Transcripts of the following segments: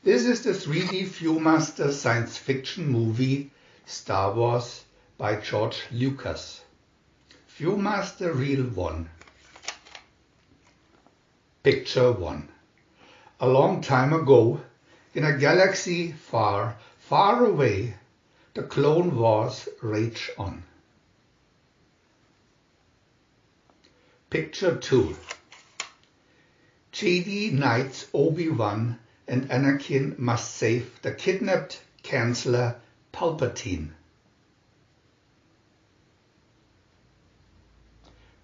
This is the 3D VIEW-MASTER science fiction movie Star Wars by George Lucas. VIEW-MASTER Reel 1. Picture 1. A long time ago, in a galaxy far, far away, the Clone Wars rage on. Picture 2. Jedi Knights Obi-Wan and Anakin must save the kidnapped Chancellor Palpatine.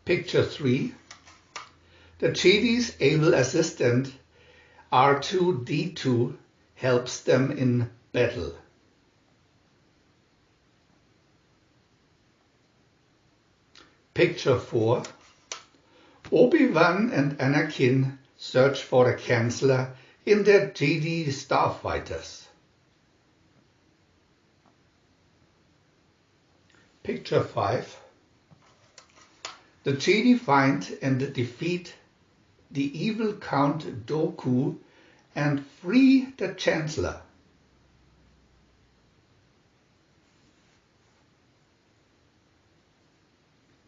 Picture 3. The Jedi's able assistant R2-D2 helps them in battle. Picture 4. Obi-Wan and Anakin search for the Chancellor in their Jedi starfighters. Picture 5. The Jedi find and defeat the evil Count Dooku and free the Chancellor.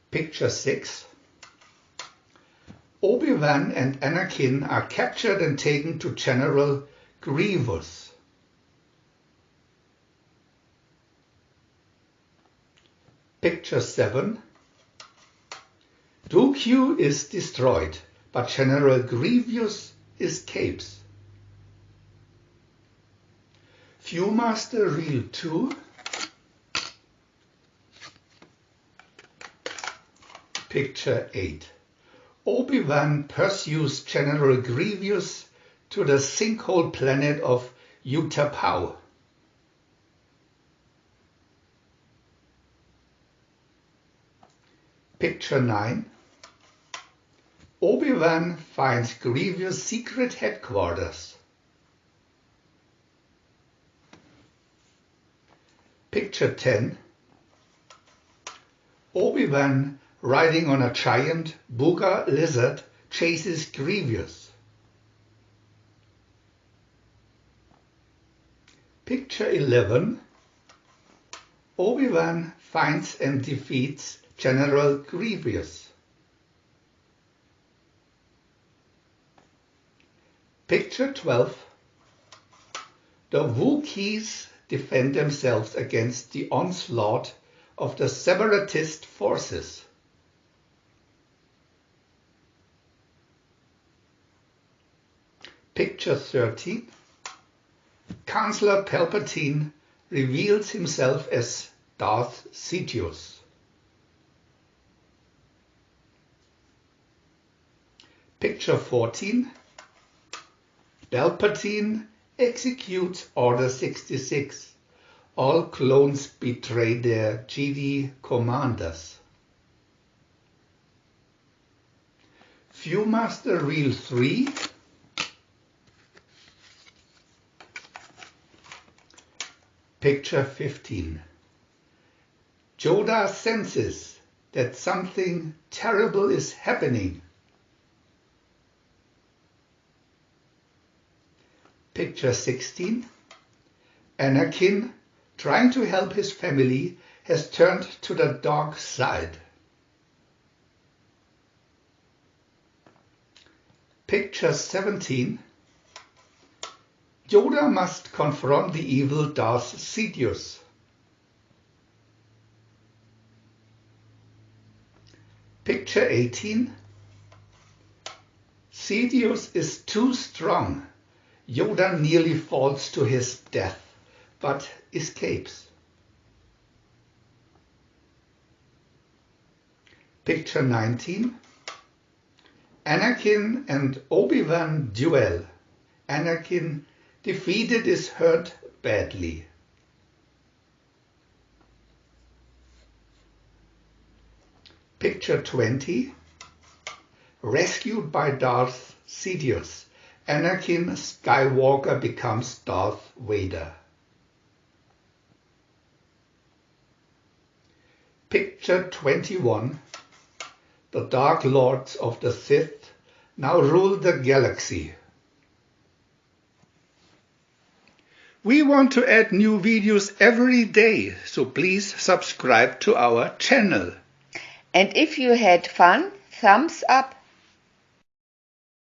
Picture 6. Obi-Wan and Anakin are captured and taken to General Grievous. Picture 7. Dooku is destroyed, but General Grievous escapes. VIEW-MASTER Reel 2. Picture 8. Obi-Wan pursues General Grievous to the sinkhole planet of Utapau. Picture 9. Obi-Wan finds Grievous' secret headquarters. Picture 10. Obi-Wan, riding on a giant booger lizard, chases Grievous. Picture 11. Obi-Wan finds and defeats General Grievous. Picture 12. The Wookiees defend themselves against the onslaught of the separatist forces. Picture 13. Chancellor Palpatine reveals himself as Darth Sidious. Picture 14. Palpatine executes Order 66. All clones betray their Jedi commanders. VIEW-MASTER Reel 3. Picture 15. Yoda senses that something terrible is happening. Picture 16. Anakin, trying to help his family, has turned to the dark side. Picture 17. Yoda must confront the evil Darth Sidious. Picture 18. Sidious is too strong. Yoda nearly falls to his death, but escapes. Picture 19. Anakin and Obi-Wan duel. Anakin, defeated, is hurt badly. Picture 20. Rescued by Darth Sidious, Anakin Skywalker becomes Darth Vader. Picture 21. The Dark Lords of the Sith now rule the galaxy. We want to add new videos every day, so please subscribe to our channel. And if you had fun, thumbs up.